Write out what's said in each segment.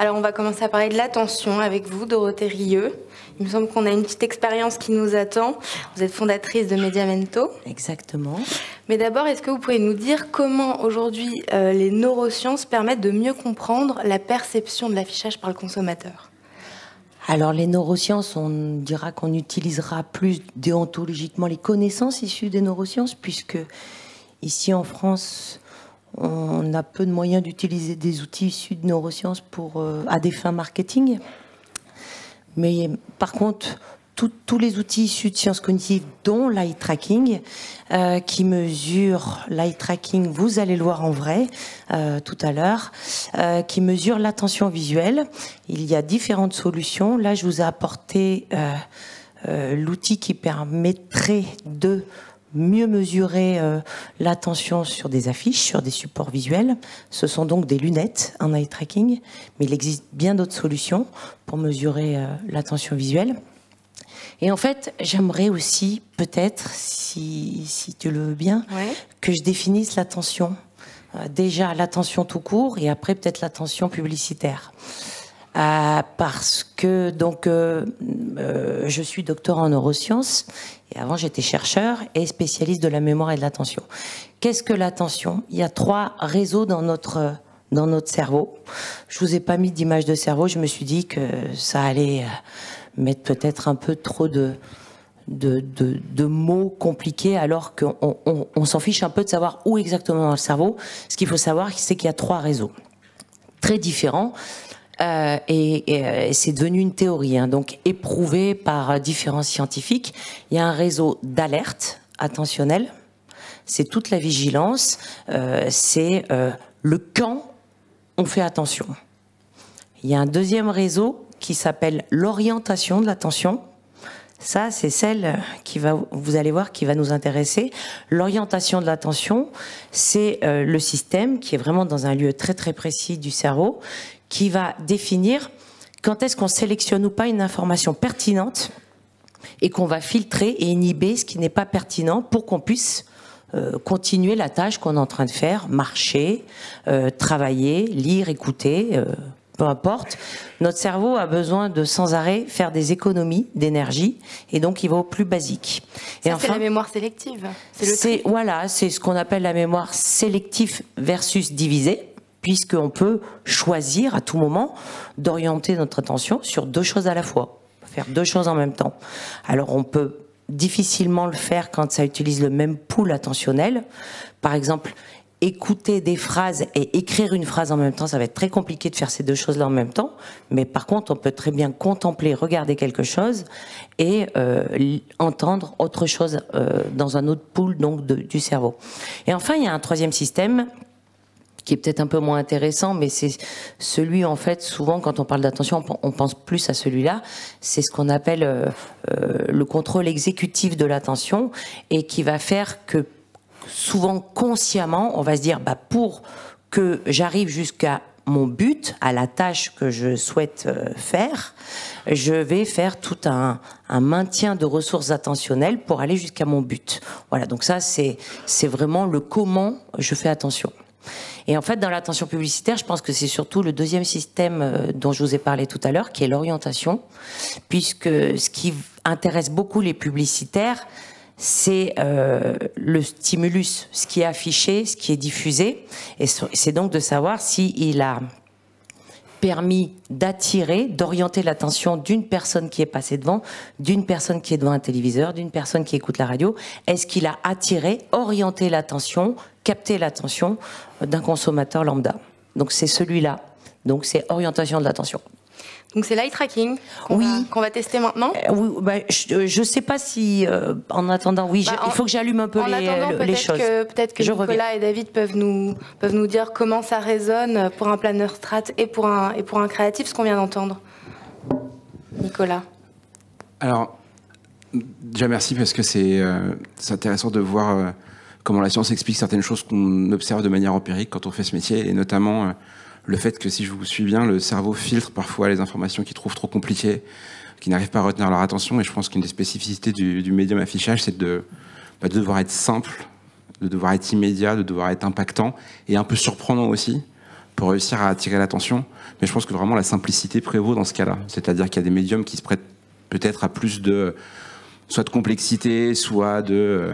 Alors, on va commencer à parler de l'attention avec vous, Dorothée Rieu. Il me semble qu'on a une petite expérience qui nous attend. Vous êtes fondatrice de Mediamento. Exactement. Mais d'abord, est-ce que vous pouvez nous dire comment aujourd'hui les neurosciences permettent de mieux comprendre la perception de l'affichage par le consommateur ? Alors les neurosciences, on dira qu'on utilisera plus déontologiquement les connaissances issues des neurosciences, puisque ici en France, on a peu de moyens d'utiliser des outils issus de neurosciences à des fins marketing. Mais par contre, tous les outils issus de sciences cognitives, dont l'eye tracking, qui mesure l'eye tracking, vous allez le voir en vrai tout à l'heure, qui mesure l'attention visuelle. Il y a différentes solutions. Là, je vous ai apporté l'outil qui permettrait de mieux mesurer l'attention sur des affiches, sur des supports visuels. Ce sont donc des lunettes en eye tracking, mais il existe bien d'autres solutions pour mesurer l'attention visuelle. Et en fait, j'aimerais aussi, peut-être, si tu le veux bien, que je définisse l'attention. Déjà, l'attention tout court et après peut-être l'attention publicitaire. Parce que donc, je suis docteur en neurosciences et avant j'étais chercheur et spécialiste de la mémoire et de l'attention. Qu'est-ce que l'attention ? Il y a 3 réseaux dans notre cerveau. Je vous ai pas mis d'image de cerveau, je me suis dit que ça allait mettre peut-être un peu trop de mots compliqués alors qu'on s'en fiche un peu de savoir où exactement dans le cerveau. Ce qu'il faut savoir, c'est qu'il y a 3 réseaux très différents et c'est devenu une théorie, donc éprouvée par différents scientifiques. Il y a un réseau d'alerte attentionnelle, c'est toute la vigilance, c'est le quand on fait attention. Il y a un deuxième réseau qui s'appelle l'orientation de l'attention. Ça, c'est celle vous allez voir, qui va nous intéresser. L'orientation de l'attention, c'est le système qui est vraiment dans un lieu très très précis du cerveau, qui va définir quand est-ce qu'on sélectionne ou pas une information pertinente et qu'on va filtrer et inhiber ce qui n'est pas pertinent pour qu'on puisse continuer la tâche qu'on est en train de faire, marcher, travailler, lire, écouter, peu importe. Notre cerveau a besoin de sans arrêt faire des économies d'énergie et donc il va au plus basique. Ça, enfin, c'est la mémoire sélective. Voilà, c'est ce qu'on appelle la mémoire sélective versus divisée, puisqu'on peut choisir à tout moment d'orienter notre attention sur 2 choses à la fois, faire 2 choses en même temps. Alors on peut difficilement le faire quand ça utilise le même pool attentionnel. Par exemple, écouter des phrases et écrire une phrase en même temps, ça va être très compliqué de faire ces 2 choses-là en même temps. Mais par contre, on peut très bien contempler, regarder quelque chose et entendre autre chose dans un autre pool donc du cerveau. Et enfin, il y a un 3e système qui est peut-être un peu moins intéressant, mais c'est celui, en fait, souvent, quand on parle d'attention, on pense plus à celui-là. C'est ce qu'on appelle le contrôle exécutif de l'attention et qui va faire que, souvent consciemment, on va se dire, pour que j'arrive jusqu'à mon but, à la tâche que je souhaite faire, je vais faire tout un maintien de ressources attentionnelles pour aller jusqu'à mon but. Voilà, donc ça, c'est vraiment le comment je fais attention. Et en fait, dans l'attention publicitaire, je pense que c'est surtout le 2e système dont je vous ai parlé tout à l'heure, qui est l'orientation, puisque ce qui intéresse beaucoup les publicitaires, c'est le stimulus, ce qui est affiché, ce qui est diffusé, et c'est donc de savoir s'il a permis d'attirer, d'orienter l'attention d'une personne qui est passée devant, d'une personne qui est devant un téléviseur, d'une personne qui écoute la radio. Est-ce qu'il a attiré, orienté l'attention, capté l'attention d'un consommateur lambda? Donc c'est celui-là. Donc c'est orientation de l'attention. Donc c'est l'eye tracking qu'on va tester maintenant. Oui, je sais pas si en attendant, il faut que j'allume un peu les choses. Peut-être que Nicolas et David peuvent nous dire comment ça résonne pour un planeur strat et pour un créatif, ce qu'on vient d'entendre. Nicolas. Alors déjà merci parce que c'est intéressant de voir comment la science explique certaines choses qu'on observe de manière empirique quand on fait ce métier, et notamment le fait que, si je vous suis bien, le cerveau filtre parfois les informations qu'il trouve trop compliquées, qui n'arrivent pas à retenir leur attention. Et je pense qu'une des spécificités du médium affichage, c'est de devoir être simple, de devoir être immédiat, de devoir être impactant, et un peu surprenant aussi, pour réussir à attirer l'attention. Mais je pense que vraiment la simplicité prévaut dans ce cas-là. C'est-à-dire qu'il y a des médiums qui se prêtent peut-être à plus soit de complexité, soit de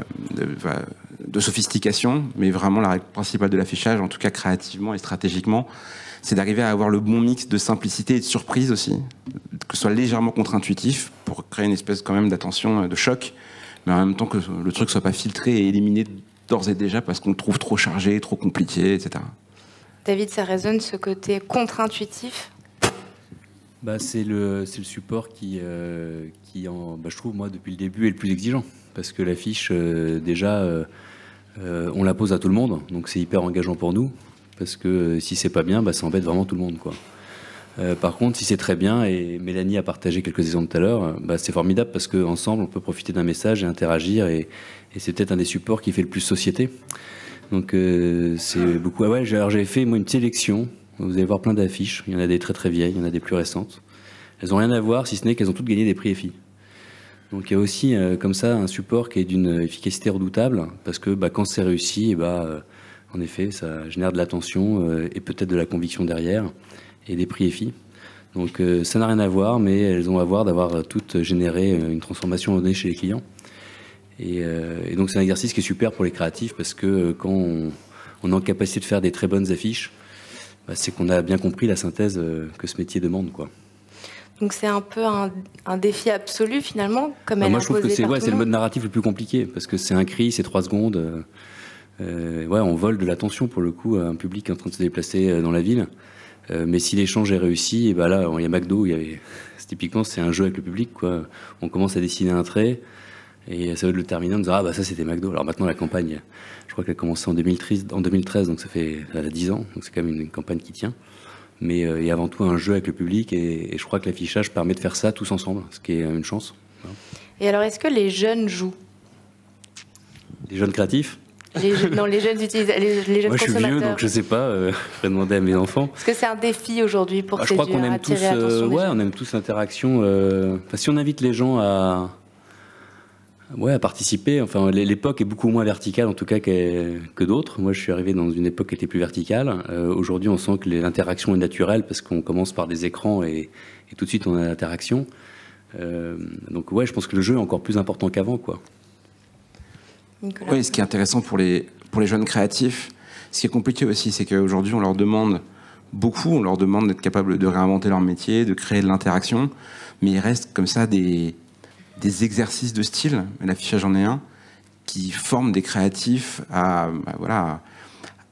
sophistication. Mais vraiment, la règle principale de l'affichage, en tout cas créativement et stratégiquement, c'est d'arriver à avoir le bon mix de simplicité et de surprise aussi, que ce soit légèrement contre-intuitif pour créer une espèce quand même d'attention, de choc, mais en même temps que le truc soit pas filtré et éliminé d'ores et déjà parce qu'on le trouve trop chargé, trop compliqué, etc. David, ça résonne ce côté contre-intuitif? C'est le support qui je trouve, moi, depuis le début, est le plus exigeant. Parce que l'affiche, déjà, on la pose à tout le monde, donc c'est hyper engageant pour nous. Parce que si c'est pas bien, ça embête vraiment tout le monde, quoi. Par contre, si c'est très bien, et Mélanie a partagé quelques exemples tout à l'heure, c'est formidable parce qu'ensemble, on peut profiter d'un message et interagir, et c'est peut-être un des supports qui fait le plus société. Donc c'est beaucoup. Alors j'avais fait moi une sélection. Vous allez voir plein d'affiches. Il y en a des très très vieilles, il y en a des plus récentes. Elles n'ont rien à voir, si ce n'est qu'elles ont toutes gagné des prix EFI. Donc il y a aussi comme ça un support qui est d'une efficacité redoutable, parce que quand c'est réussi, en effet, ça génère de l'attention et peut-être de la conviction derrière, et des prix EFI. Donc ça n'a rien à voir, mais elles ont à voir d'avoir toutes généré une transformation donnée chez les clients. Et donc c'est un exercice qui est super pour les créatifs, parce que quand on est en capacité de faire des très bonnes affiches, c'est qu'on a bien compris la synthèse que ce métier demande, quoi. Donc c'est un peu un défi absolu finalement, comme elle moi a je trouve que posé par tout c'est le mode narratif le plus compliqué, parce que c'est un cri, c'est 3 secondes. On vole de l'attention pour le coup à un public qui est en train de se déplacer dans la ville. Mais si l'échange est réussi, et là il y a McDo, typiquement c'est un jeu avec le public, quoi. On commence à dessiner un trait et ça va le terminer en disant ça c'était McDo. Alors maintenant la campagne, je crois qu'elle a commencé en 2013, donc ça fait 10 ans, donc c'est quand même une campagne qui tient. Mais il y a avant tout un jeu avec le public, et je crois que l'affichage permet de faire ça tous ensemble, ce qui est une chance. Voilà. Et alors est-ce que les jeunes jouent? Les jeunes créatifs? Non, les jeunes utilisateurs, les jeunes consommateurs. Moi, je suis vieux, donc je sais pas. Je vais demander à mes enfants. Est-ce que c'est un défi aujourd'hui pour je crois qu'on aime tous. On aime tous l'interaction. Si on invite les gens à participer. Enfin, l'époque est beaucoup moins verticale, en tout cas, que d'autres. Moi, je suis arrivé dans une époque qui était plus verticale. Aujourd'hui, on sent que l'interaction est naturelle parce qu'on commence par des écrans et tout de suite, on a l'interaction. Donc, je pense que le jeu est encore plus important qu'avant, quoi. Oui, ce qui est intéressant pour les jeunes créatifs, ce qui est compliqué aussi, c'est qu'aujourd'hui, on leur demande d'être capables de réinventer leur métier, de créer de l'interaction, mais il reste comme ça des exercices de style, l'affichage en est un, qui forment des créatifs à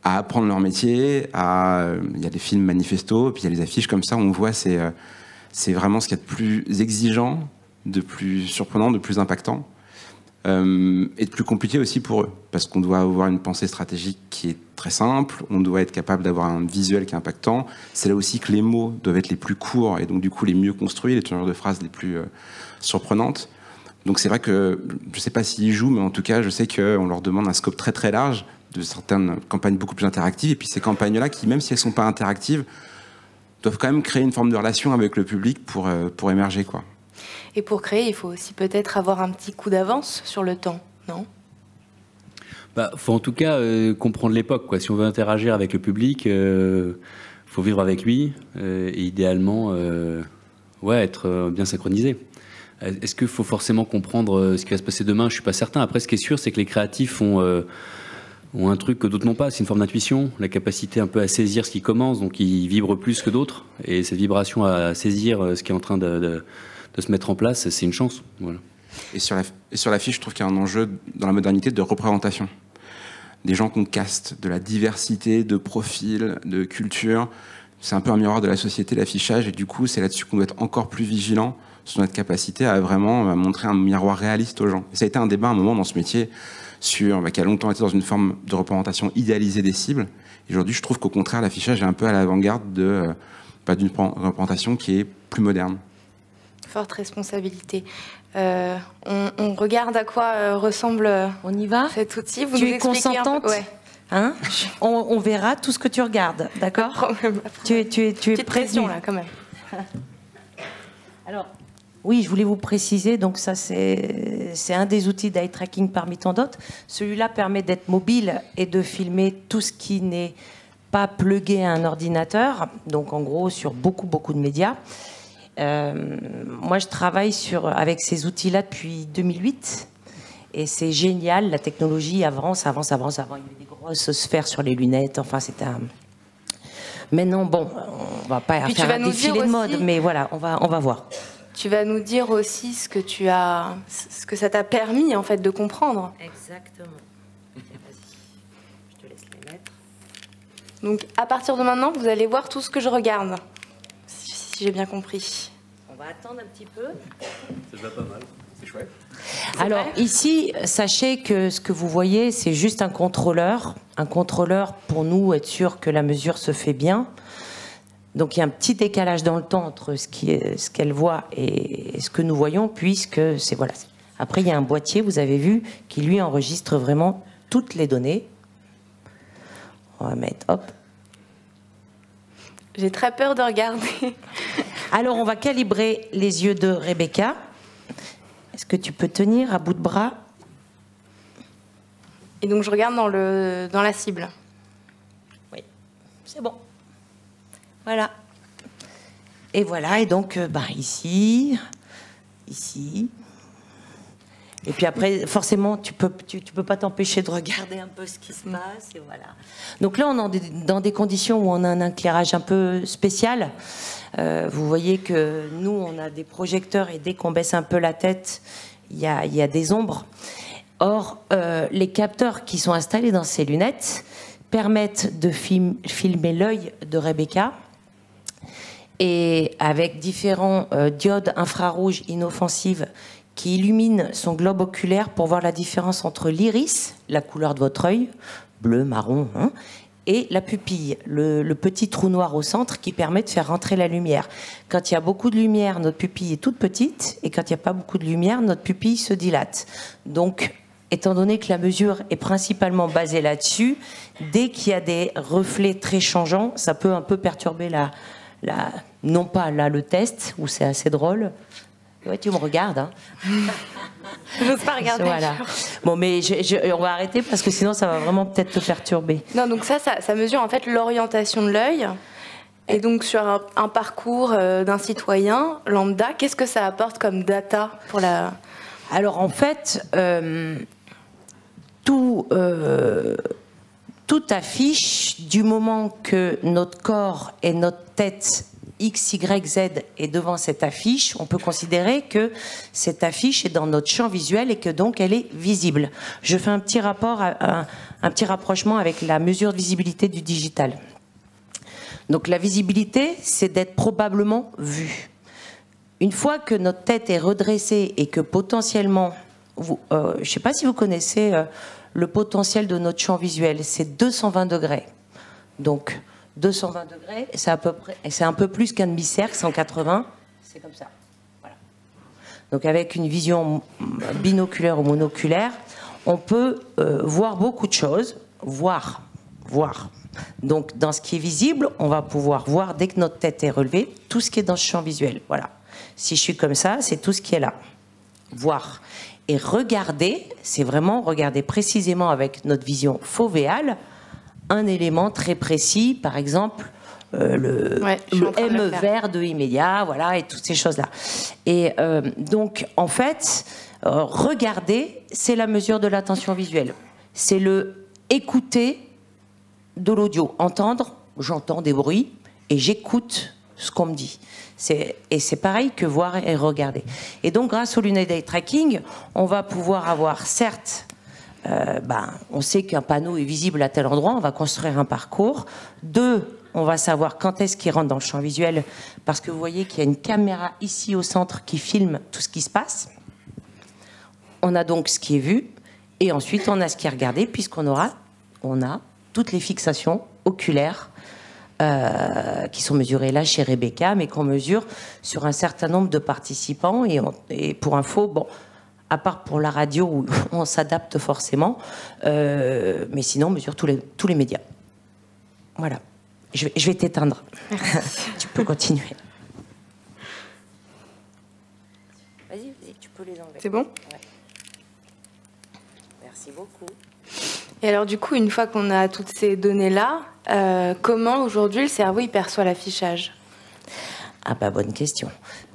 apprendre leur métier. Il y a des films manifestos, puis il y a les affiches comme ça, on voit, c'est vraiment ce qu'il y a de plus exigeant, de plus surprenant, de plus impactant. Et de plus compliqué aussi pour eux, parce qu'on doit avoir une pensée stratégique qui est très simple, on doit être capable d'avoir un visuel qui est impactant. C'est là aussi que les mots doivent être les plus courts et donc du coup les mieux construits, les tournures de phrases les plus surprenantes. Donc c'est vrai que je ne sais pas s'ils jouent, mais en tout cas je sais qu'on leur demande un scope très très large, de certaines campagnes beaucoup plus interactives, et puis ces campagnes-là qui, même si elles ne sont pas interactives, doivent quand même créer une forme de relation avec le public pour émerger, quoi. Et pour créer, il faut aussi peut-être avoir un petit coup d'avance sur le temps, non? Faut en tout cas comprendre l'époque, quoi. Si on veut interagir avec le public, faut vivre avec lui et idéalement être bien synchronisé. Est-ce qu'il faut forcément comprendre ce qui va se passer demain? Je suis pas certain. Après, ce qui est sûr, c'est que les créatifs ont un truc que d'autres n'ont pas, c'est une forme d'intuition, la capacité un peu à saisir ce qui commence, donc ils vibrent plus que d'autres, et cette vibration à saisir ce qui est en train de se mettre en place, c'est une chance. Voilà. Et sur l'affiche, je trouve qu'il y a un enjeu dans la modernité de représentation. Des gens qu'on caste, de la diversité de profils, de culture. C'est un peu un miroir de la société, l'affichage, et du coup, c'est là-dessus qu'on doit être encore plus vigilant sur notre capacité à vraiment montrer un miroir réaliste aux gens. Et ça a été un débat à un moment dans ce métier qui a longtemps été dans une forme de représentation idéalisée des cibles. Et aujourd'hui, je trouve qu'au contraire, l'affichage est un peu à l'avant-garde d'une représentation qui est plus moderne. Forte responsabilité. On regarde à quoi ressemble on y va cet outil. Vous tu nous es consentante ouais. Hein on verra tout ce que tu regardes, d'accord? Tu es petite pression là quand même. Alors, oui, je voulais vous préciser, donc ça c'est un des outils d'eye tracking parmi tant d'autres. Celui-là permet d'être mobile et de filmer tout ce qui n'est pas plugué à un ordinateur, donc en gros sur beaucoup de médias. Moi, je travaille avec ces outils-là depuis 2008 et c'est génial. La technologie avance. Avant, il y avait des grosses sphères sur les lunettes. Enfin, c'était un... Maintenant, bon, on va pas faire un défilé de mode, mais voilà, on va voir. Tu vas nous dire aussi ce que ça t'a permis en fait de comprendre. Exactement. Vas-y, je te laisse les mettre. Donc, à partir de maintenant, vous allez voir tout ce que je regarde, si j'ai bien compris. On va attendre un petit peu. Ça va pas mal. C'est chouette. Alors ici, sachez que ce que vous voyez, c'est juste un contrôleur. Un contrôleur pour nous, être sûr que la mesure se fait bien. Donc il y a un petit décalage dans le temps entre ce qu'elle voit et ce que nous voyons, puisque c'est voilà. Après il y a un boîtier, vous avez vu, qui lui enregistre vraiment toutes les données. On va mettre, hop. J'ai très peur de regarder. Alors on va calibrer les yeux de Rebecca. Est-ce que tu peux tenir à bout de bras? Et donc je regarde dans la cible. Oui, c'est bon. Voilà. Et voilà, et donc ici. Et puis après, forcément, tu peux pas t'empêcher de regarder un peu ce qui se passe, et voilà. Donc là, on est dans des conditions où on a un éclairage un peu spécial. Vous voyez que nous, on a des projecteurs et dès qu'on baisse un peu la tête, il y a des ombres. Or, les capteurs qui sont installés dans ces lunettes permettent de filmer l'œil de Rebecca et avec différents diodes infrarouges inoffensives qui illuminent son globe oculaire pour voir la différence entre l'iris, la couleur de votre œil, bleu, marron, et la pupille, le petit trou noir au centre qui permet de faire rentrer la lumière. Quand il y a beaucoup de lumière, notre pupille est toute petite, et quand il n'y a pas beaucoup de lumière, notre pupille se dilate. Donc, étant donné que la mesure est principalement basée là-dessus, dès qu'il y a des reflets très changeants, ça peut un peu perturber non pas là le test, où c'est assez drôle. Ouais, tu me regardes, hein. Je n'ose pas regarder. Voilà. Bon, mais on va arrêter parce que sinon ça va vraiment peut-être te perturber. Non, donc ça mesure en fait l'orientation de l'œil. Et donc sur un parcours d'un citoyen lambda, qu'est-ce que ça apporte comme data pour la... Alors en fait, tout affiche du moment que notre corps et notre tête X, Y, Z est devant cette affiche, on peut considérer que cette affiche est dans notre champ visuel et que donc elle est visible. Je fais un petit rapprochement avec la mesure de visibilité du digital. Donc la visibilité, c'est d'être probablement vu. Une fois que notre tête est redressée et que potentiellement, je ne sais pas si vous connaissez le potentiel de notre champ visuel, c'est 220 degrés. Donc 220 degrés, c'est un peu plus qu'un demi-cercle, 180, c'est comme ça. Voilà. Donc avec une vision binoculaire ou monoculaire, on peut voir beaucoup de choses, voir. Donc dans ce qui est visible, on va pouvoir voir, dès que notre tête est relevée, tout ce qui est dans ce champ visuel. Voilà. Si je suis comme ça, c'est tout ce qui est là. Voir. Et regarder, c'est vraiment regarder précisément avec notre vision fovéale, un élément très précis, par exemple le M vert de immédiat, voilà, et toutes ces choses-là. Et donc, en fait, regarder, c'est la mesure de l'attention visuelle. C'est le écouter de l'audio. Entendre, j'entends des bruits et j'écoute ce qu'on me dit. Et c'est pareil que voir et regarder. Et donc, grâce au lunettes eye tracking, on va pouvoir avoir, certes, on sait qu'un panneau est visible à tel endroit, on va construire un parcours. 2, on va savoir quand est-ce qu'il rentre dans le champ visuel, parce que vous voyez qu'il y a une caméra ici au centre qui filme tout ce qui se passe. On a donc ce qui est vu, et ensuite on a ce qui est regardé, puisqu'on a toutes les fixations oculaires qui sont mesurées là chez Rebecca, mais qu'on mesure sur un certain nombre de participants. Et pour info, bon, à part pour la radio où on s'adapte forcément, mais sinon on mesure tous les médias. Voilà. Je vais t'éteindre. Tu peux continuer. Vas-y, tu peux les enlever. C'est bon ? Ouais. Merci beaucoup. Et alors du coup, une fois qu'on a toutes ces données-là, comment aujourd'hui le cerveau il perçoit l'affichage? Ah bah bonne question.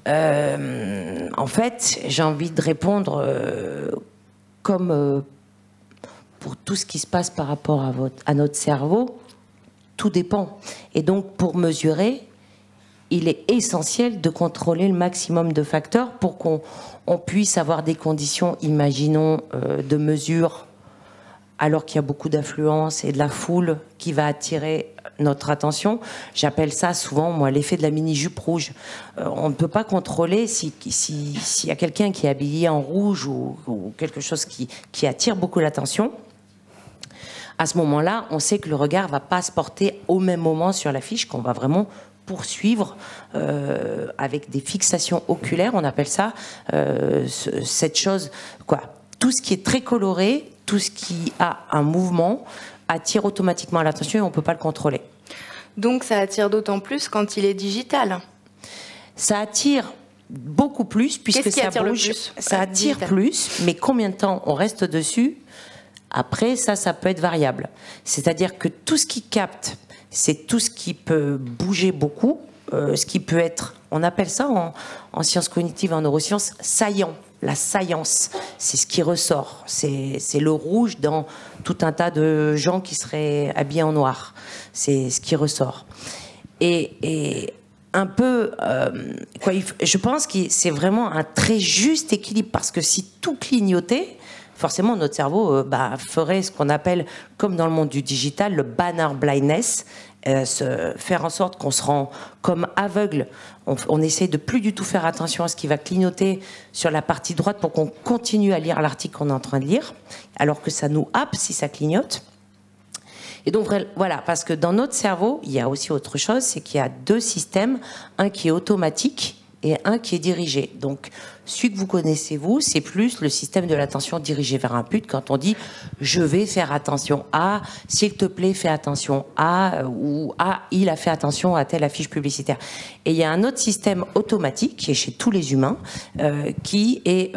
En fait, j'ai envie de répondre comme pour tout ce qui se passe par rapport à notre cerveau, tout dépend. Et donc pour mesurer, il est essentiel de contrôler le maximum de facteurs pour qu'on puisse avoir des conditions, imaginons, de mesure, alors qu'il y a beaucoup d'affluence et de la foule qui va attirer notre attention. J'appelle ça souvent, moi, l'effet de la mini-jupe rouge. On ne peut pas contrôler s'il y a quelqu'un qui est habillé en rouge ou quelque chose qui attire beaucoup l'attention. À ce moment-là, on sait que le regard ne va pas se porter au même moment sur l'affiche, qu'on va vraiment poursuivre avec des fixations oculaires, on appelle ça cette chose, quoi. Tout ce qui est très coloré, tout ce qui a un mouvement attire automatiquement l'attention et on ne peut pas le contrôler. Donc ça attire d'autant plus quand il est digital. Ça attire beaucoup plus puisque ça bouge. Ça attire plus, mais combien de temps on reste dessus? Après, ça peut être variable. C'est-à-dire que tout ce qui capte, c'est tout ce qui peut bouger beaucoup, ce qui peut être, on appelle ça en sciences cognitives, en neurosciences, saillant. La saillance, c'est ce qui ressort. C'est le rouge dans tout un tas de gens qui seraient habillés en noir. C'est ce qui ressort. Et un peu, je pense que c'est vraiment un très juste équilibre parce que si tout clignotait, forcément notre cerveau ferait ce qu'on appelle, comme dans le monde du digital, le banner blindness, faire en sorte qu'on se rend comme aveugle. On essaie de plus du tout faire attention à ce qui va clignoter sur la partie droite pour qu'on continue à lire l'article qu'on est en train de lire, alors que ça nous happe si ça clignote. Et donc voilà, parce que dans notre cerveau, il y a aussi autre chose, c'est qu'il y a deux systèmes, un qui est automatique et un qui est dirigé. Donc, celui que vous connaissez, vous, c'est plus le système de l'attention dirigé vers un but. Quand on dit « je vais faire attention à »,« s'il te plaît, fais attention à » ou « ah, il a fait attention à telle affiche publicitaire ». Et il y a un autre système automatique qui est chez tous les humains, qui est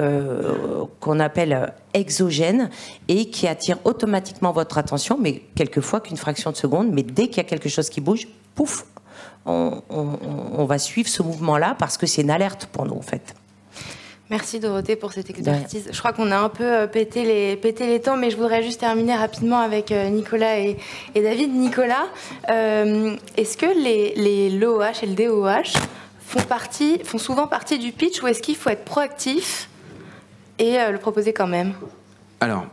qu'on appelle exogène et qui attire automatiquement votre attention, mais quelquefois qu'une fraction de seconde. Mais dès qu'il y a quelque chose qui bouge, pouf, on va suivre ce mouvement-là parce que c'est une alerte pour nous, en fait. Merci Dorothée pour cette expertise. Je crois qu'on a un peu pété les temps, mais je voudrais juste terminer rapidement avec Nicolas et David. Nicolas, est-ce que les l'OH et le DOH font souvent partie du pitch ou est-ce qu'il faut être proactif et le proposer quand même? Alors,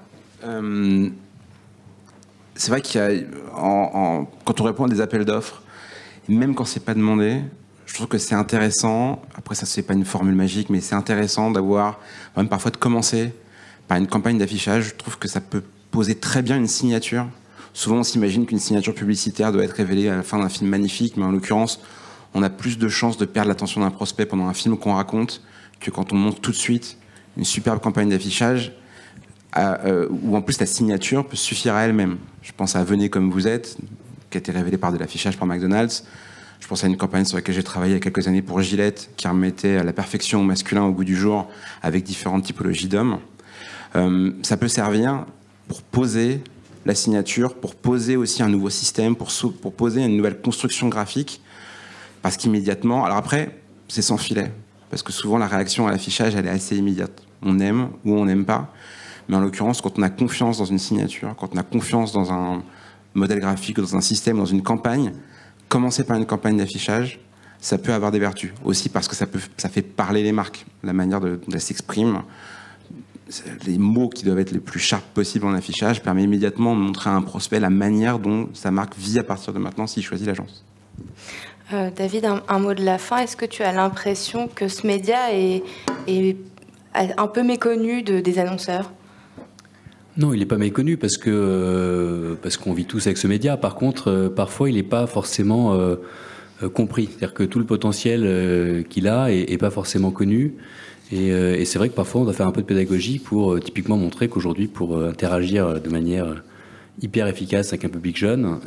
c'est vrai qu'il y a, quand on répond à des appels d'offres, même quand c'est pas demandé, je trouve que c'est intéressant. Après, ça, c'est pas une formule magique, mais c'est intéressant d'avoir, même parfois, de commencer par une campagne d'affichage. Je trouve que ça peut poser très bien une signature. Souvent, on s'imagine qu'une signature publicitaire doit être révélée à la fin d'un film magnifique, mais en l'occurrence, on a plus de chances de perdre l'attention d'un prospect pendant un film qu'on raconte que quand on monte tout de suite une superbe campagne d'affichage où en plus la signature peut suffire à elle-même. Je pense à Venez comme vous êtes, qui a été révélé par de l'affichage par McDonald's. Je pense à une campagne sur laquelle j'ai travaillé il y a quelques années pour Gillette, qui remettait à la perfection masculin au goût du jour avec différentes typologies d'hommes. Ça peut servir pour poser la signature, pour poser aussi un nouveau système, pour poser une nouvelle construction graphique, parce qu'immédiatement, alors après, c'est sans filet, parce que souvent la réaction à l'affichage, elle est assez immédiate. On aime ou on n'aime pas, mais en l'occurrence, quand on a confiance dans une signature, quand on a confiance dans un modèle graphique, dans un système, dans une campagne, commencer par une campagne d'affichage, ça peut avoir des vertus. Aussi parce que ça fait parler les marques, la manière dont elles s'expriment. Les mots qui doivent être les plus sharp possibles en affichage permet immédiatement de montrer à un prospect la manière dont sa marque vit à partir de maintenant s'il choisit l'agence. David, un mot de la fin. Est-ce que tu as l'impression que ce média est un peu méconnu des annonceurs ? Non, il n'est pas méconnu parce qu'on vit tous avec ce média. Par contre, parfois, il n'est pas forcément compris. C'est-à-dire que tout le potentiel qu'il a est pas forcément connu. Et c'est vrai que parfois, on doit faire un peu de pédagogie pour typiquement montrer qu'aujourd'hui, pour interagir de manière hyper efficace avec un public jeune,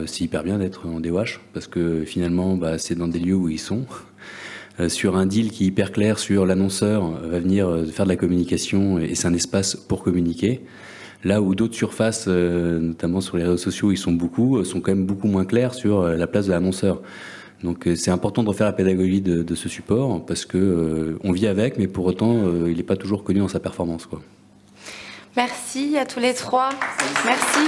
c'est hyper bien d'être en DOH parce que finalement, c'est dans des lieux où ils sont. Sur un deal qui est hyper clair sur l'annonceur va venir faire de la communication et c'est un espace pour communiquer. Là où d'autres surfaces, notamment sur les réseaux sociaux, ils sont quand même beaucoup moins clairs sur la place de l'annonceur. Donc c'est important de refaire la pédagogie de ce support parce que on vit avec, mais pour autant il n'est pas toujours connu dans sa performance, quoi. Merci à tous les trois. Merci.